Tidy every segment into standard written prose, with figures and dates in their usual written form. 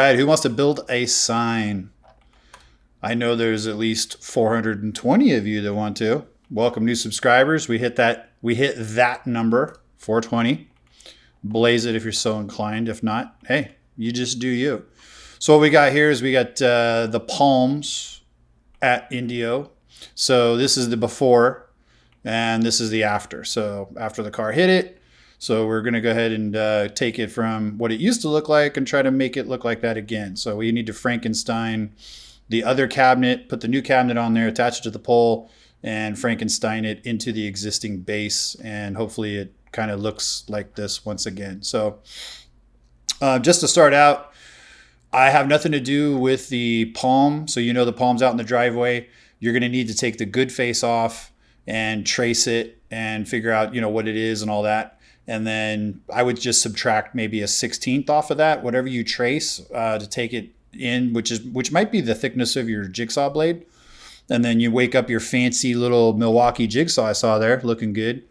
right, who wants to build a sign? I know there's at least 420 of you that want to. Welcome new subscribers. We hit that number, 420. Blaze it if you're so inclined. If not, hey, you just do you. So what we got here is we got the palms at INDIO. So this is the before and this is the after. So after the car hit it. So we're going to go ahead and take it from what it used to look like and try to make it look like that again. So we need to Frankenstein the other cabinet, put the new cabinet on there, attach it to the pole, and Frankenstein it into the existing base. And hopefully it kind of looks like this once again. So just to start out, I have nothing to do with the palm. So you know the palm's out in the driveway. You're going to need to take the good face off and trace it and figure out, what it is and all that. And then I would just subtract maybe a 16th off of that, whatever you trace to take it in, which might be the thickness of your jigsaw blade. And then you wake up your fancy little Milwaukee jigsaw I saw there, looking good.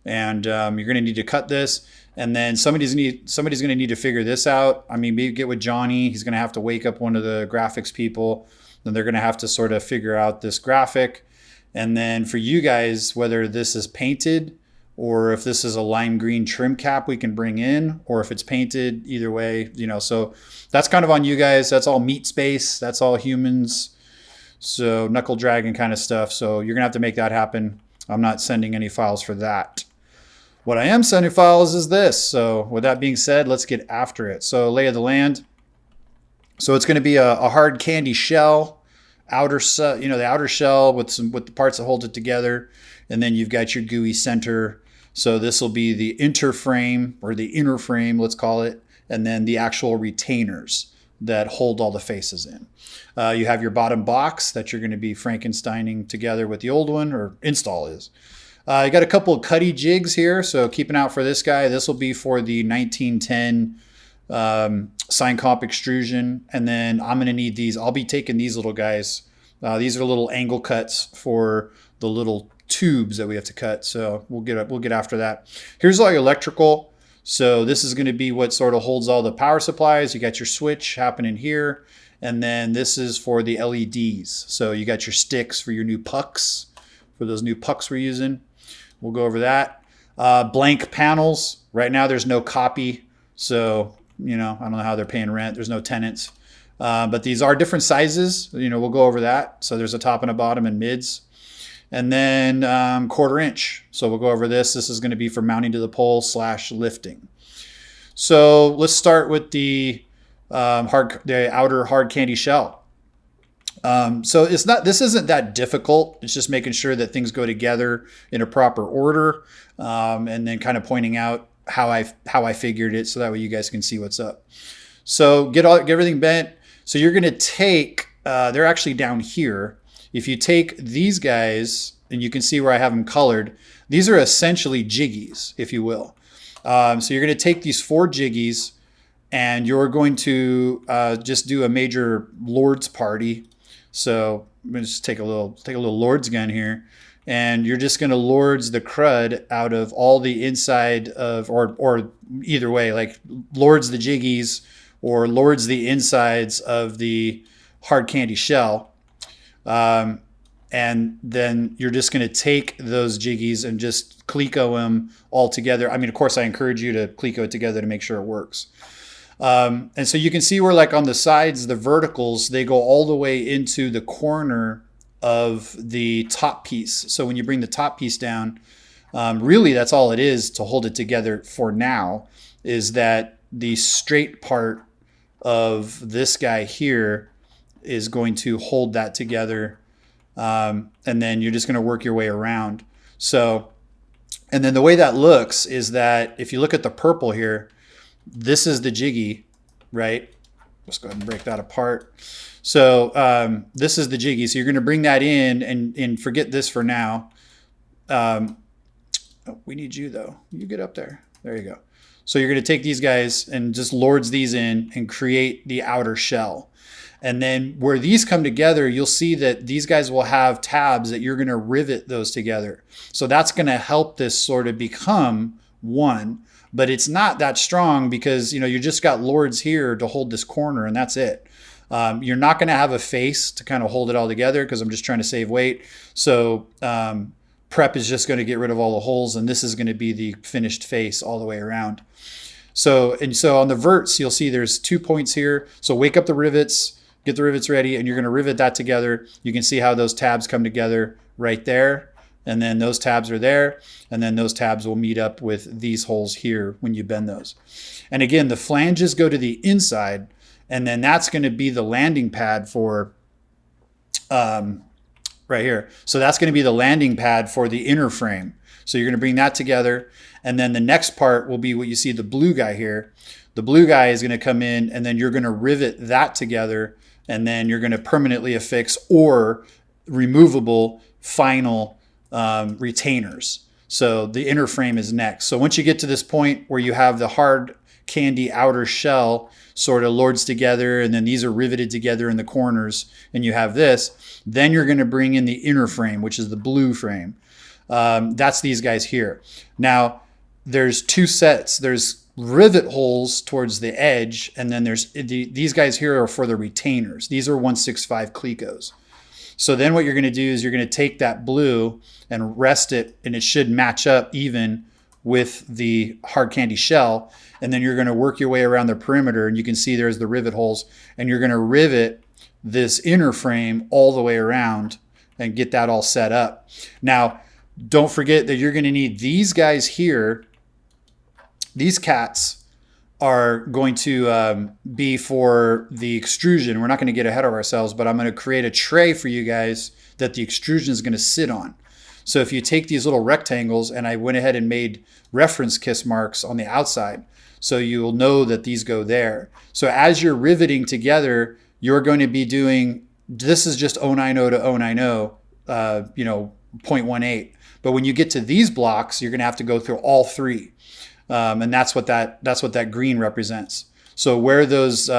And you're going to need to cut this. And then somebody's going to need to figure this out. I mean, maybe get with Johnny. He's going to have to wake up one of the graphics people. Then they're going to have to sort of figure out this graphic. And then for you guys, whether this is painted or if this is a lime green trim cap we can bring in, or if it's painted, either way, so that's kind of on you guys. That's all meat space. That's all humans. So knuckle dragging kind of stuff. So you're gonna have to make that happen. I'm not sending any files for that. What I am sending files is this. So with that being said, let's get after it. So lay of the land. So it's gonna be a hard candy shell, the outer shell with the parts that hold it together. And then you've got your gooey center. So this will be the interframe or the inner frame, let's call it, and then the actual retainers that hold all the faces in. You have your bottom box that you're going to be Frankensteining together with the old one, or install is. You got a couple of cutty jigs here, so keep an eye out for this guy. This will be for the 1910 sign comp extrusion, and then I'm going to need these. I'll be taking these little guys. These are little angle cuts for the little tubes that we have to cut. So we'll get after that. Here's all your electrical. So this is going to be what sort of holds all the power supplies. You got your switch happening here. And then this is for the LEDs. So you got your sticks for your new pucks, for those new pucks we're using. We'll go over that. Blank panels. Right now there's no copy. So, I don't know how they're paying rent. There's no tenants. But these are different sizes. We'll go over that. So there's a top and a bottom and mids. And then 1/4 inch. So we'll go over this. This is going to be for mounting to the pole / lifting. So let's start with the outer hard candy shell. So this isn't that difficult. It's just making sure that things go together in a proper order, and then kind of pointing out how I figured it, so that way you guys can see what's up. So get everything bent. So you're going to take. They're actually down here. If you take these guys, and you can see where I have them colored, these are essentially jiggies, if you will. So you're going to take these 4 jiggies, and you're going to just do a major Lord's party. So I'm going to just take a little Lord's gun here, and you're just going to Lord's the crud out of all the inside of, or either way, like Lord's the jiggies or Lord's the insides of the hard candy shell. And then you're just going to take those jiggies and just Cleco them all together. I mean, of course, I encourage you to Cleco it together to make sure it works. And so you can see where, like on the sides, the verticals, they go all the way into the corner of the top piece. So when you bring the top piece down, really that's all it is to hold it together for now, is that the straight part of this guy here is going to hold that together. And then you're just going to work your way around. So, and then the way that looks is that if you look at the purple here, this is the jiggy, right? Let's go ahead and break that apart. So this is the jiggy. So you're going to bring that in and forget this for now. Oh, we need you though. You get up there. There you go. So you're going to take these guys and just Lords these in and create the outer shell. And then where these come together, you'll see that these guys will have tabs that you're going to rivet those together. So that's going to help this sort of become one, but it's not that strong because, you know, you just got lords here to hold this corner and that's it. You're not going to have a face to kind of hold it all together because I'm just trying to save weight. So prep is just going to get rid of all the holes, and this is going to be the finished face all the way around. So on the verts, you'll see there's 2 points here. So wake up the rivets, get the rivets ready, and you're going to rivet that together. You can see how those tabs come together right there. And then those tabs are there. And then those tabs will meet up with these holes here when you bend those. And again, the flanges go to the inside, and then that's going to be the landing pad for right here. So that's going to be the landing pad for the inner frame. So you're going to bring that together. And then the next part will be what you see, the blue guy here. The blue guy is going to come in, and then you're going to rivet that together. And then you're going to permanently affix or removable final retainers. So the inner frame is next. So once you get to this point where you have the hard candy outer shell sort of lords together, and then these are riveted together in the corners, and you have this, then you're going to bring in the inner frame, which is the blue frame. That's these guys here. Now, there's two sets. There's rivet holes towards the edge, and then there's these guys here are for the retainers. These are 165 Clecos. So then what you're going to do is you're going to take that blue and rest it, and it should match up even with the hard candy shell. And then you're going to work your way around the perimeter, and you can see there's the rivet holes, and you're going to rivet this inner frame all the way around and get that all set up. Now, don't forget that you're going to need these guys here. These cats are going to be for the extrusion. We're not going to get ahead of ourselves, but I'm going to create a tray for you guys that the extrusion is going to sit on. So if you take these little rectangles, and I went ahead and made reference kiss marks on the outside, so you'll know that these go there. So as you're riveting together, you're going to be doing, this is just 090 to 090, 0.18. But when you get to these blocks, you're going to have to go through all three. And that's what that green represents. So where those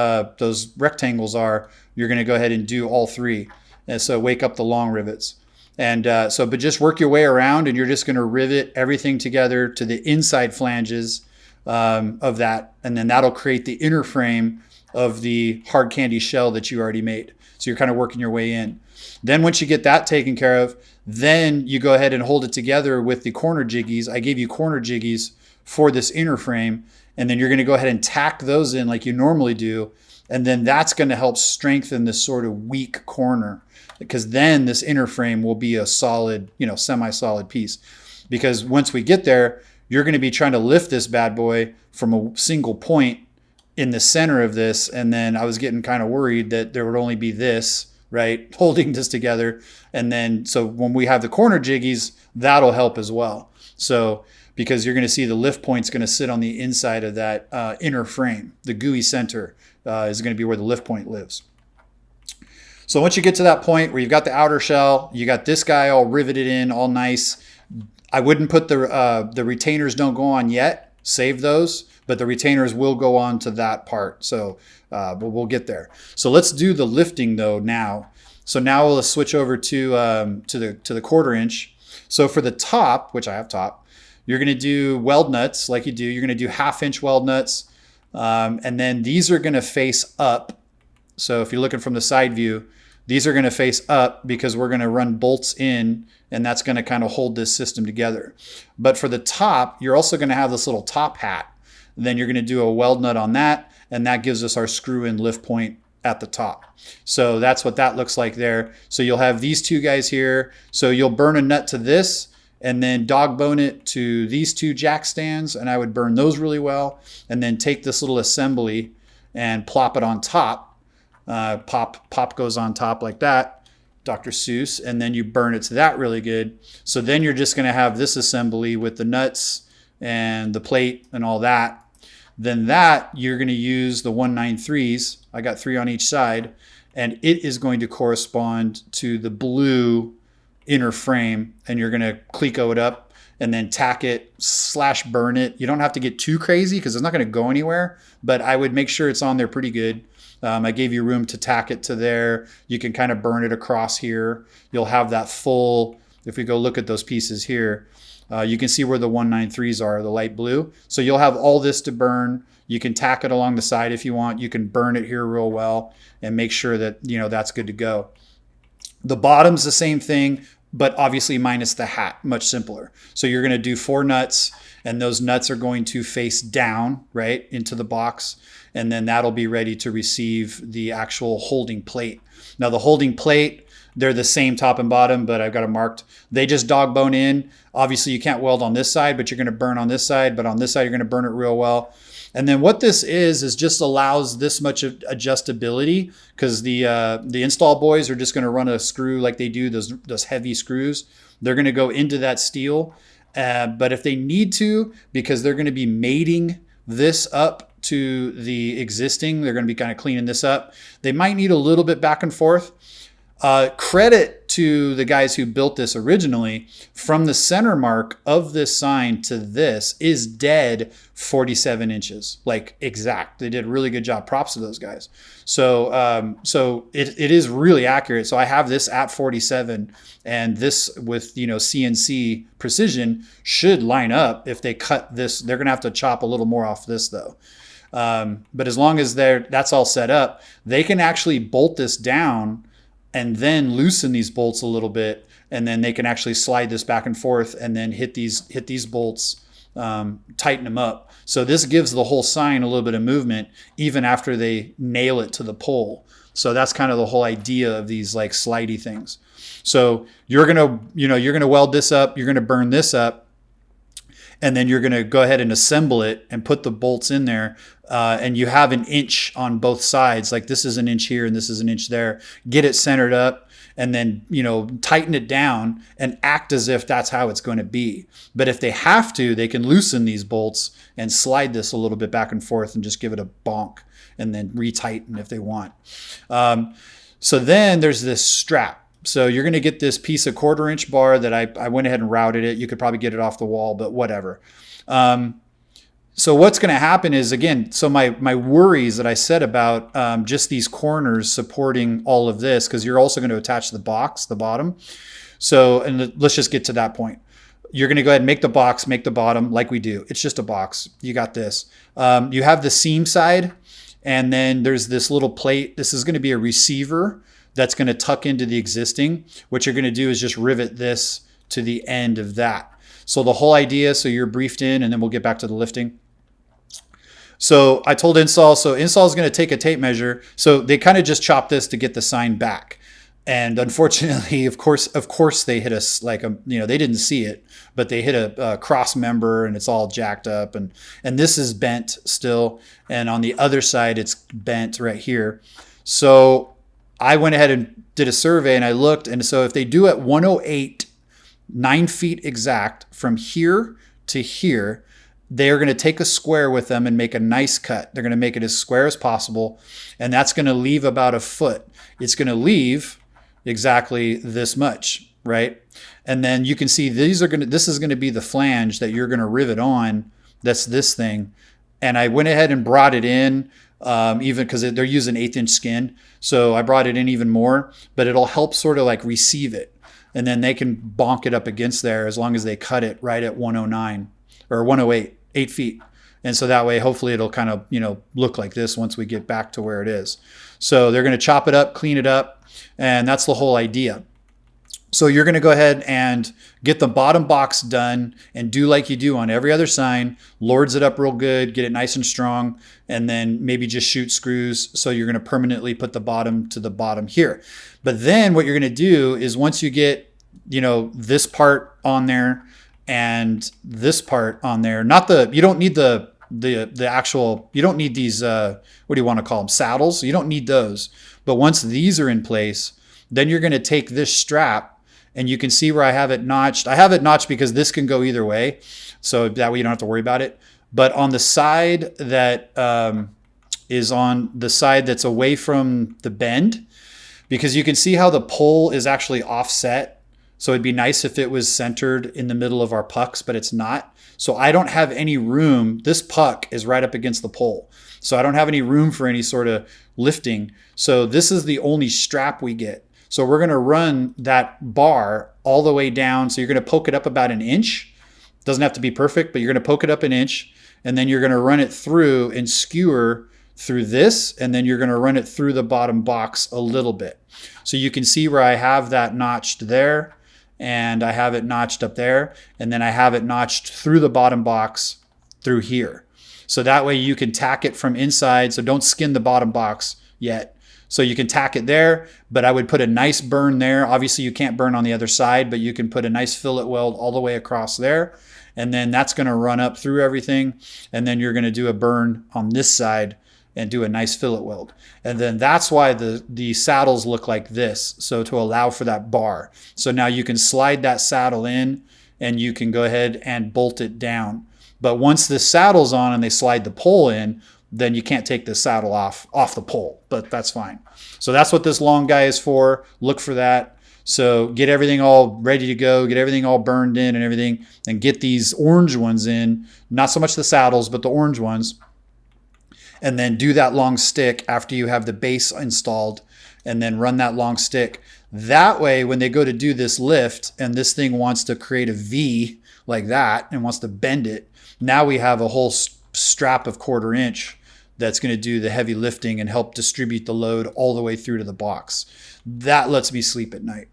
rectangles are, you're going to go ahead and do all three. And so wake up the long rivets. And but just work your way around, and you're just going to rivet everything together to the inside flanges of that. And then that'll create the inner frame of the hard candy shell that you already made. So you're kind of working your way in. Then once you get that taken care of, then you go ahead and hold it together with the corner jiggies. I gave you corner jiggies for this inner frame, and then you're going to go ahead and tack those in like you normally do, and then that's going to help strengthen this sort of weak corner, because then this inner frame will be a solid, semi-solid piece. Because once we get there, you're going to be trying to lift this bad boy from a single point in the center of this, and then I was getting kind of worried that there would only be this, right, holding this together. And then so when we have the corner jiggies, that'll help as well. So because you're going to see the lift point's going to sit on the inside of that inner frame. The gooey center is going to be where the lift point lives. So once you get to that point where you've got the outer shell, you got this guy all riveted in, all nice. I wouldn't put the retainers don't go on yet. Save those, but the retainers will go on to that part. So, but we'll get there. So let's do the lifting though now. So now we'll switch over to the 1/4 inch. So for the top, which I have top, you're going to do weld nuts like you do. You're going to do 1/2 inch weld nuts. And then these are going to face up. So if you're looking from the side view, these are going to face up because we're going to run bolts in, and that's going to kind of hold this system together. But for the top, you're also going to have this little top hat. And then you're going to do a weld nut on that, and that gives us our screw-in lift point at the top. So that's what that looks like there. So you'll have these two guys here. So you'll burn a nut to this, and then dog bone it to these two jack stands, and I would burn those really well, and then take this little assembly and plop it on top. Pop goes on top like that, Dr. Seuss, and then you burn it to that really good. So then you're just going to have this assembly with the nuts and the plate and all that. Then that you're going to use the 193s. I got 3 on each side, and it is going to correspond to the blue inner frame, and you're going to Cleco it up and then tack it / burn it. You don't have to get too crazy because it's not going to go anywhere, but I would make sure it's on there pretty good. I gave you room to tack it to there. You can kind of burn it across here. You'll have that full if we go look at those pieces here, you can see where the 193s are, the light blue. So you'll have all this to burn. You can tack it along the side if you want. You can burn it here real well and make sure that, that's good to go. The bottom's the same thing, but obviously minus the hat, much simpler. So you're going to do 4 nuts, and those nuts are going to face down, right, into the box. And then that'll be ready to receive the actual holding plate. Now the holding plate, they're the same top and bottom, but I've got them marked. They just dog bone in. Obviously you can't weld on this side, but you're going to burn on this side. But on this side, you're going to burn it real well. And then what this is just allows this much adjustability, because the install boys are just going to run a screw like they do, those heavy screws. They're going to go into that steel. But if they need to, because they're going to be mating this up to the existing, they're going to be kind of cleaning this up. They might need a little bit back and forth. Credit to the guys who built this originally. From the center mark of this sign to this is dead 47 inches, like exact. They did a really good job. Props to those guys. So it is really accurate. So I have this at 47, and this with CNC precision should line up. If they cut this, they're gonna have to chop a little more off this though. But as long as that's all set up, they can actually bolt this down and then loosen these bolts a little bit, and then they can actually slide this back and forth and then hit these bolts, tighten them up. So this gives the whole sign a little bit of movement even after they nail it to the pole. So that's kind of the whole idea of these like slidey things. So you're gonna weld this up, you're gonna burn this up, and then you're going to go ahead and assemble it and put the bolts in there. And you have an inch on both sides. Like this is an inch here and this is an inch there. Get it centered up, and then, tighten it down and act as if that's how it's going to be. But if they have to, they can loosen these bolts and slide this a little bit back and forth and just give it a bonk and then retighten if they want. So then there's this strap. So you're going to get this piece of 1/4 inch bar that I went ahead and routed it. You could probably get it off the wall, but whatever. So what's going to happen is, again, so my worries that I said about just these corners supporting all of this, because you're also going to attach the box, the bottom. So, and let's just get to that point. You're going to go ahead and make the box, make the bottom like we do. It's just a box. You got this. You have the seam side, and then there's this little plate. This is going to be a receiver that's going to tuck into the existing. What you're going to do is just rivet this to the end of that. So the whole idea, so you're briefed in, and then we'll get back to the lifting. So I told Install, so Install is going to take a tape measure. So they kind of just chopped this to get the sign back. And unfortunately, of course they hit us like they didn't see it, but they hit a cross member, and it's all jacked up, and this is bent still. And on the other side, it's bent right here. So I went ahead and did a survey, and I looked, and so if they do at 108, 9 feet exact from here to here, they're going to take a square with them and make a nice cut. They're going to make it as square as possible, and that's going to leave about a foot. It's going to leave exactly this much, right? And then you can see this is going to be the flange that you're going to rivet on. That's this thing. And I went ahead and brought it in, even because they're using 1/8 inch skin. So I brought it in even more, but it'll help sort of like receive it. And then they can bonk it up against there as long as they cut it right at 109 or 108, 8 feet. And so that way, hopefully it'll kind of, look like this once we get back to where it is. So they're going to chop it up, clean it up. And that's the whole idea. So you're going to go ahead and get the bottom box done and do like you do on every other sign, lords it up real good, get it nice and strong, and then maybe just shoot screws. So you're going to permanently put the bottom to the bottom here. But then what you're going to do is once you get, this part on there and this part on there, you don't need the actual, you don't need these, what do you want to call them? Saddles. You don't need those. But once these are in place, then you're going to take this strap, and you can see where I have it notched. I have it notched because this can go either way. So that way you don't have to worry about it. But on the side that is on the side that's away from the bend, because you can see how the pole is actually offset. So it'd be nice if it was centered in the middle of our pucks, but it's not. So I don't have any room. This puck is right up against the pole. So I don't have any room for any sort of lifting. So this is the only strap we get. So we're going to run that bar all the way down. So you're going to poke it up about an inch. Doesn't have to be perfect, but you're going to poke it up an inch, and then you're going to run it through and skewer through this, and then you're going to run it through the bottom box a little bit. So you can see where I have that notched there, and I have it notched up there, and then I have it notched through the bottom box through here. So that way you can tack it from inside. So don't skin the bottom box yet. So you can tack it there, but I would put a nice burn there. Obviously you can't burn on the other side, but you can put a nice fillet weld all the way across there. And then that's going to run up through everything. And then you're going to do a burn on this side and do a nice fillet weld. And then that's why the saddles look like this. So to allow for that bar. So now you can slide that saddle in and you can go ahead and bolt it down. But once the saddle's on and they slide the pole in, then you can't take the saddle off the pole, but that's fine. So that's what this long guy is for. Look for that. So get everything all ready to go, get everything all burned in and everything, and get these orange ones in, not so much the saddles, but the orange ones. And then do that long stick after you have the base installed, and then run that long stick. That way, when they go to do this lift and this thing wants to create a V like that and wants to bend it, now we have a whole strap of 1/4 inch that's going to do the heavy lifting and help distribute the load all the way through to the box. That lets me sleep at night.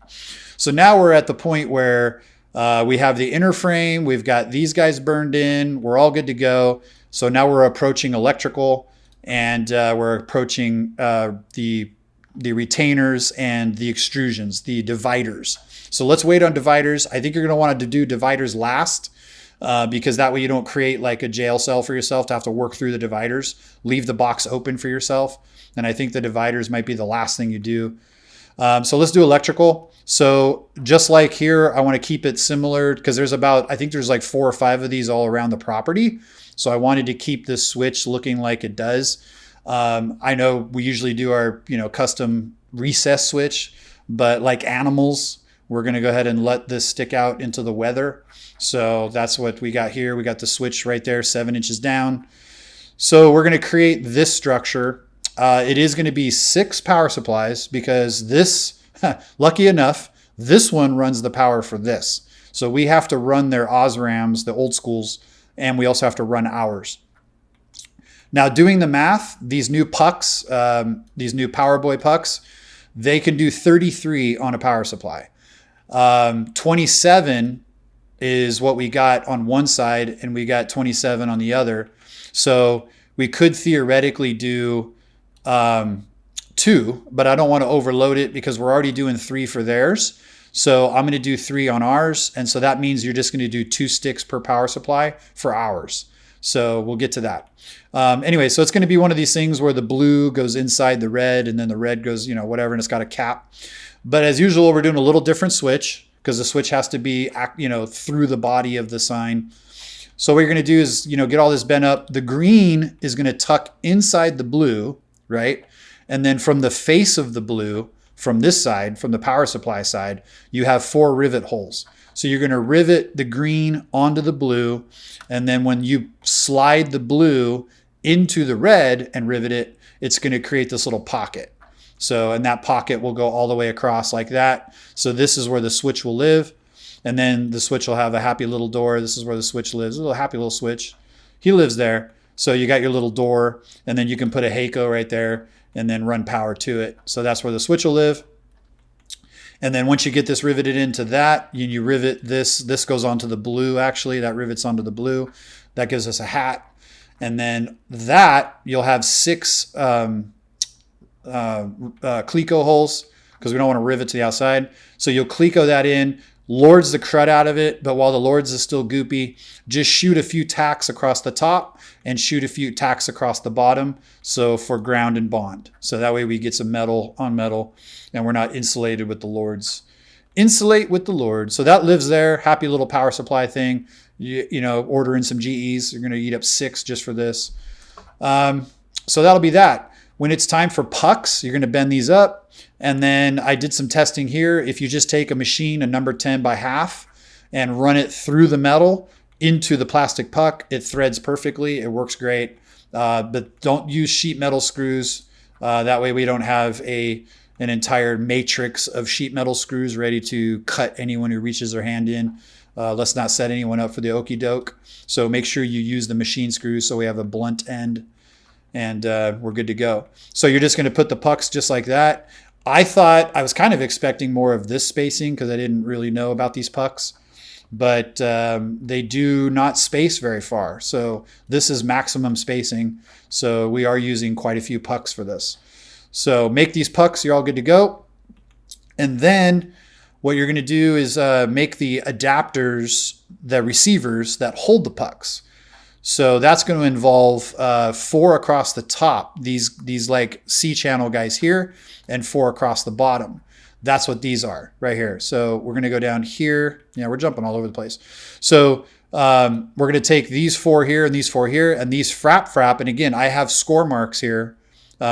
So now we're at the point where we have the inner frame, we've got these guys burned in, we're all good to go. So now we're approaching electrical, and we're approaching the retainers and the extrusions, the dividers. So let's wait on dividers. I think you're going to want to do dividers last. Because that way you don't create like a jail cell for yourself to have to work through the dividers. Leave the box open for yourself. And I think the dividers might be the last thing you do. So let's do electrical. So just like here, I want to keep it similar because I think there's like 4 or 5 of these all around the property. So I wanted to keep this switch looking like it does. I know we usually do our, custom recess switch, but like animals, we're going to go ahead and let this stick out into the weather. So that's what we got here. We got the switch right there, 7 inches down. So we're going to create this structure. It is going to be 6 power supplies because this, lucky enough, this one runs the power for this. So we have to run their Osrams, the old schools, and we also have to run ours. Now doing the math, these new pucks, these new Powerboy pucks, they can do 33 on a power supply. 27 is what we got on one side, and we got 27 on the other. So we could theoretically do 2, but I don't want to overload it because we're already doing 3 for theirs. So I'm going to do 3 on ours. And so that means you're just going to do 2 sticks per power supply for ours. So we'll get to that. Anyway, so it's going to be one of these things where the blue goes inside the red and then the red goes, whatever, and it's got a cap. But as usual, we're doing a little different switch because the switch has to be, through the body of the sign. So what you're going to do is, get all this bent up. The green is going to tuck inside the blue, right? And then from the face of the blue, from this side, from the power supply side, you have 4 rivet holes. So you're going to rivet the green onto the blue. And then when you slide the blue into the red and rivet it, it's going to create this little pocket. So, and that pocket will go all the way across like that. So this is where the switch will live. And then the switch will have a happy little door. This is where the switch lives, a little happy little switch. He lives there. So you got your little door, and then you can put a Heiko right there and then run power to it. So that's where the switch will live. And then once you get this riveted into that, you rivet this. This goes onto the blue, actually. That rivets onto the blue. That gives us a hat. And then that, you'll have 6 Cleco holes because we don't want to rivet to the outside. So you'll Cleco that in, lords the crud out of it, but while the lords is still goopy, just shoot a few tacks across the top and shoot a few tacks across the bottom. So for ground and bond. So that way we get some metal on metal and we're not insulated with the lords. Insulate with the lords. So that lives there. Happy little power supply thing. Order in some GEs. You're going to eat up 6 just for this. So that'll be that. When it's time for pucks, you're going to bend these up. And then I did some testing here. If you just take a machine, a number 10 by half, and run it through the metal into the plastic puck, it threads perfectly. It works great. But don't use sheet metal screws. That way we don't have a an entire matrix of sheet metal screws ready to cut anyone who reaches their hand in. Let's not set anyone up for the okie doke. So make sure you use the machine screws so we have a blunt end, and we're good to go. So you're just going to put the pucks just like that. I was kind of expecting more of this spacing because I didn't really know about these pucks, but they do not space very far. So this is maximum spacing. So we are using quite a few pucks for this. So make these pucks, you're all good to go. And then what you're going to do is make the adapters, the receivers that hold the pucks. So that's going to involve 4 across the top, these like C-channel guys here, and 4 across the bottom. That's what these are right here. So we're going to go down here. Yeah, we're jumping all over the place. So we're going to take these 4 here and these 4 here, and these frap. And again, I have score marks here.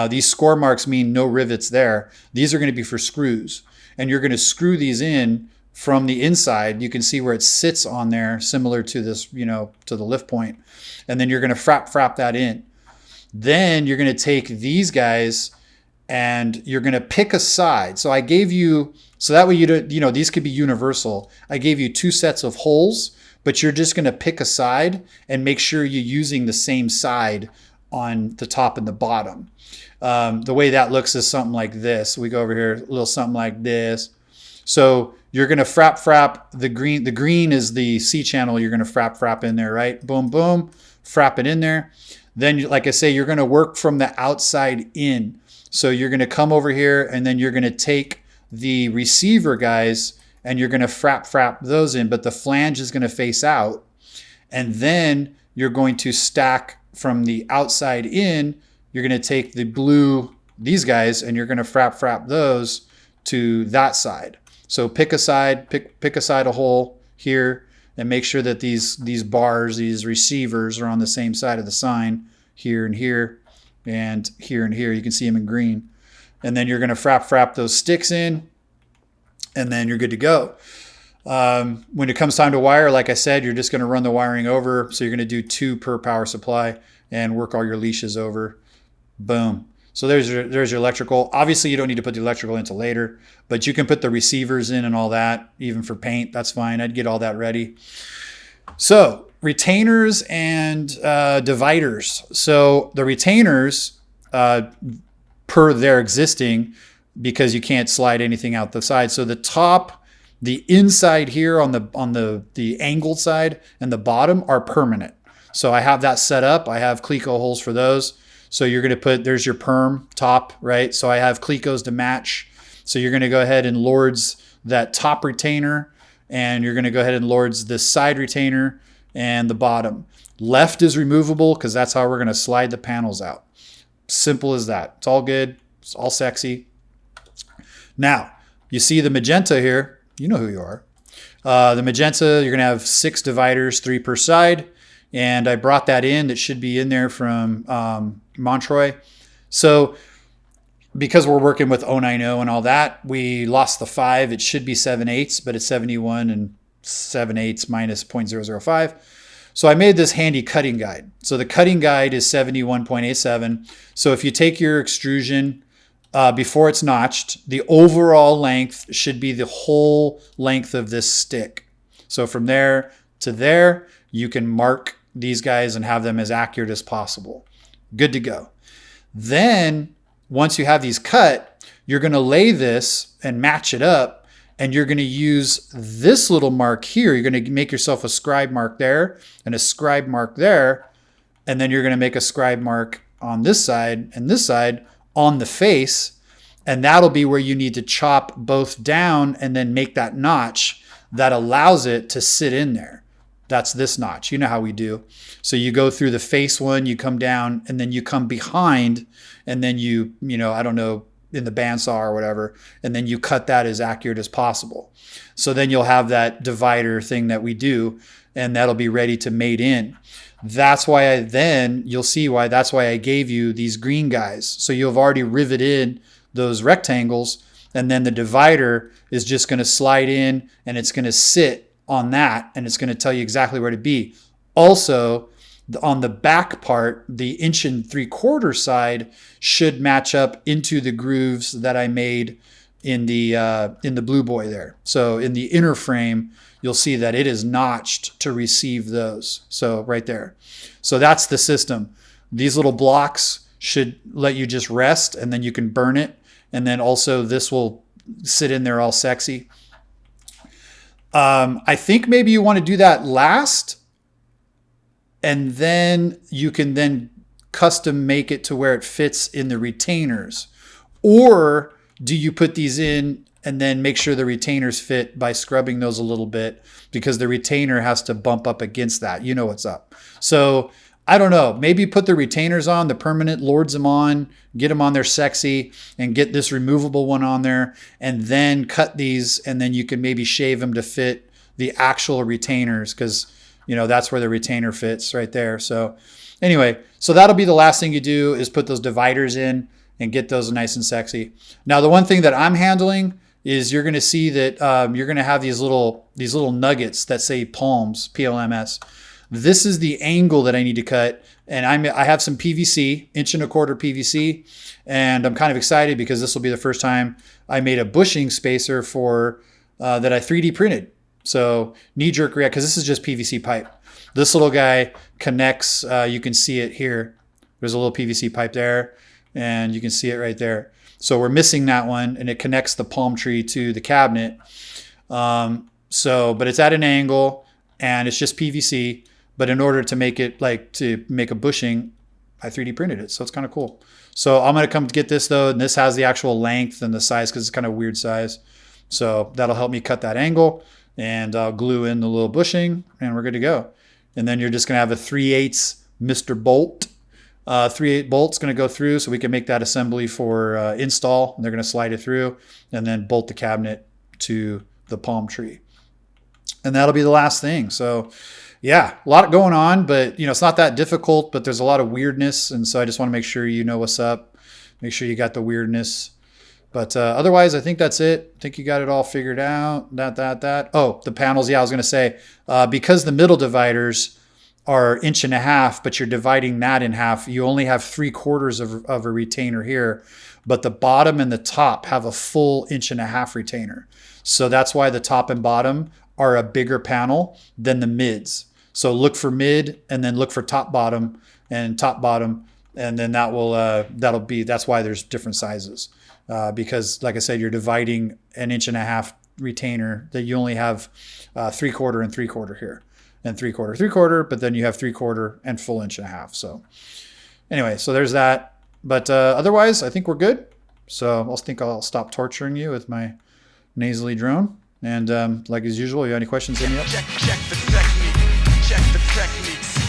These score marks mean no rivets there. These are going to be for screws. And you're going to screw these in from the inside. You can see where it sits on there, similar to this, to the lift point. And then you're going to frap that in. Then you're going to take these guys and you're going to pick a side. So I gave you, so that way these could be universal. I gave you 2 sets of holes, but you're just going to pick a side and make sure you're using the same side on the top and the bottom. The way that looks is something like this. We go over here, a little something like this. So you're going to frap the green. The green is the C channel. You're going to frap in there, right? Boom, boom, frap it in there. Then, like I say, you're going to work from the outside in. So you're going to come over here and then you're going to take the receiver guys and you're going to frap those in, but the flange is going to face out. And then you're going to stack from the outside in. You're going to take the blue, these guys, and you're going to frap those to that side. So pick a side, pick a side, a hole here, and make sure that these bars, these receivers are on the same side of the sign, here and here, and here and here. You can see them in green. And then you're going to frap those sticks in, and then you're good to go. When it comes time to wire, like I said, you're just going to run the wiring over. So you're going to do 2 per power supply and work all your leashes over. Boom. So there's your electrical. Obviously, you don't need to put the electrical into later, but you can put the receivers in and all that, even for paint. That's fine. I'd get all that ready. So retainers and dividers. So the retainers, per their existing, because you can't slide anything out the side. So the top, the inside here on the angled side and the bottom are permanent. So I have that set up. I have Cleco holes for those. So you're going to put, there's your perm top, right? So I have Clecos to match. So you're going to go ahead and Lords that top retainer, and you're going to go ahead and Lords the side retainer and the bottom. Left is removable because that's how we're going to slide the panels out. Simple as that. It's all good. It's all sexy. Now, you see the magenta here. You know who you are. The magenta, you're going to have 6 dividers, 3 per side. And I brought that in. It should be in there from Montroy. So because we're working with 090 and all that, we lost the 5. It should be 7/8, but it's 71 and 7/8 minus 0.005. So I made this handy cutting guide. So the cutting guide is 71.87. So if you take your extrusion before it's notched, the overall length should be the whole length of this stick. So from there to there, you can mark these guys and have them as accurate as possible. Good to go. Then once you have these cut, you're going to lay this and match it up, and you're going to use this little mark here. You're going to make yourself a scribe mark there and a scribe mark there, and then you're going to make a scribe mark on this side and this side on the face, and that'll be where you need to chop both down and then make that notch that allows it to sit in there. That's this notch. You know how we do. So you go through the face one, you come down, and then you come behind, and then you I don't know, in the bandsaw or whatever, and then you cut that as accurate as possible. So then you'll have that divider thing that we do, and that'll be ready to mate in. That's why you'll see why that's why I gave you these green guys. So you've already riveted those rectangles, and then the divider is just going to slide in, and it's going to sit on that, and it's going to tell you exactly where to be. Also, on the back part, the 1.75" side should match up into the grooves that I made in the Blue Boy there. So in the inner frame, you'll see that it is notched to receive those. So right there. So that's the system. These little blocks should let you just rest, and then you can burn it. And then also this will sit in there all sexy. I think maybe you want to do that last, and then you can then custom make it to where it fits in the retainers. Or do you put these in and then make sure the retainers fit by scrubbing those a little bit, because the retainer has to bump up against that. You know what's up. So I don't know, maybe put the retainers on, the permanent, lords them on, get them on there sexy, and get this removable one on there, and then cut these, and then you can maybe shave them to fit the actual retainers, because you know that's where the retainer fits right there. So anyway, so that'll be the last thing you do, is put those dividers in and get those nice and sexy. Now the one thing that I'm handling is you're going to see that you're going to have these little nuggets that say palms, PLMS. This is the angle that I need to cut, and I have some PVC, 1.25" PVC, and I'm kind of excited because this will be the first time I made a bushing spacer for that I 3D printed. So knee-jerk react, because this is just PVC pipe. This little guy connects, you can see it here. There's a little PVC pipe there, and you can see it right there. So we're missing that one, and it connects the palm tree to the cabinet. But it's at an angle, and it's just PVC. But in order to make it to make a bushing, I 3D printed it. So it's kind of cool. So I'm going to come get this though. And this has the actual length and the size, because it's kind of weird size. So that'll help me cut that angle, and I'll glue in the little bushing, and we're good to go. And then you're just going to have a 3/8 Mr. Bolt. 3/8 bolt's going to go through, so we can make that assembly for install. And they're going to slide it through and then bolt the cabinet to the palm tree. And that'll be the last thing. So yeah, a lot going on, but it's not that difficult, but there's a lot of weirdness. And so I just want to make sure you know what's up. Make sure you got the weirdness. But otherwise, I think that's it. I think you got it all figured out. Oh, the panels. Yeah, I was going to say, because the middle dividers are 1.5", but you're dividing that in half, you only have 3/4 of a retainer here, but the bottom and the top have a full 1.5" retainer. So that's why the top and bottom are a bigger panel than the mids. So look for mid, and then look for top bottom, and top bottom, and then that's why there's different sizes. Because like I said, you're dividing an 1.5" retainer that you only have 3/4 and 3/4 here, and 3/4, 3/4, but then you have 3/4 and full 1.5". So anyway, so there's that. But otherwise, I think we're good. So I think I'll stop torturing you with my nasally drone. And like as usual, you have any questions, hit me up. Check the technique. Check the technique.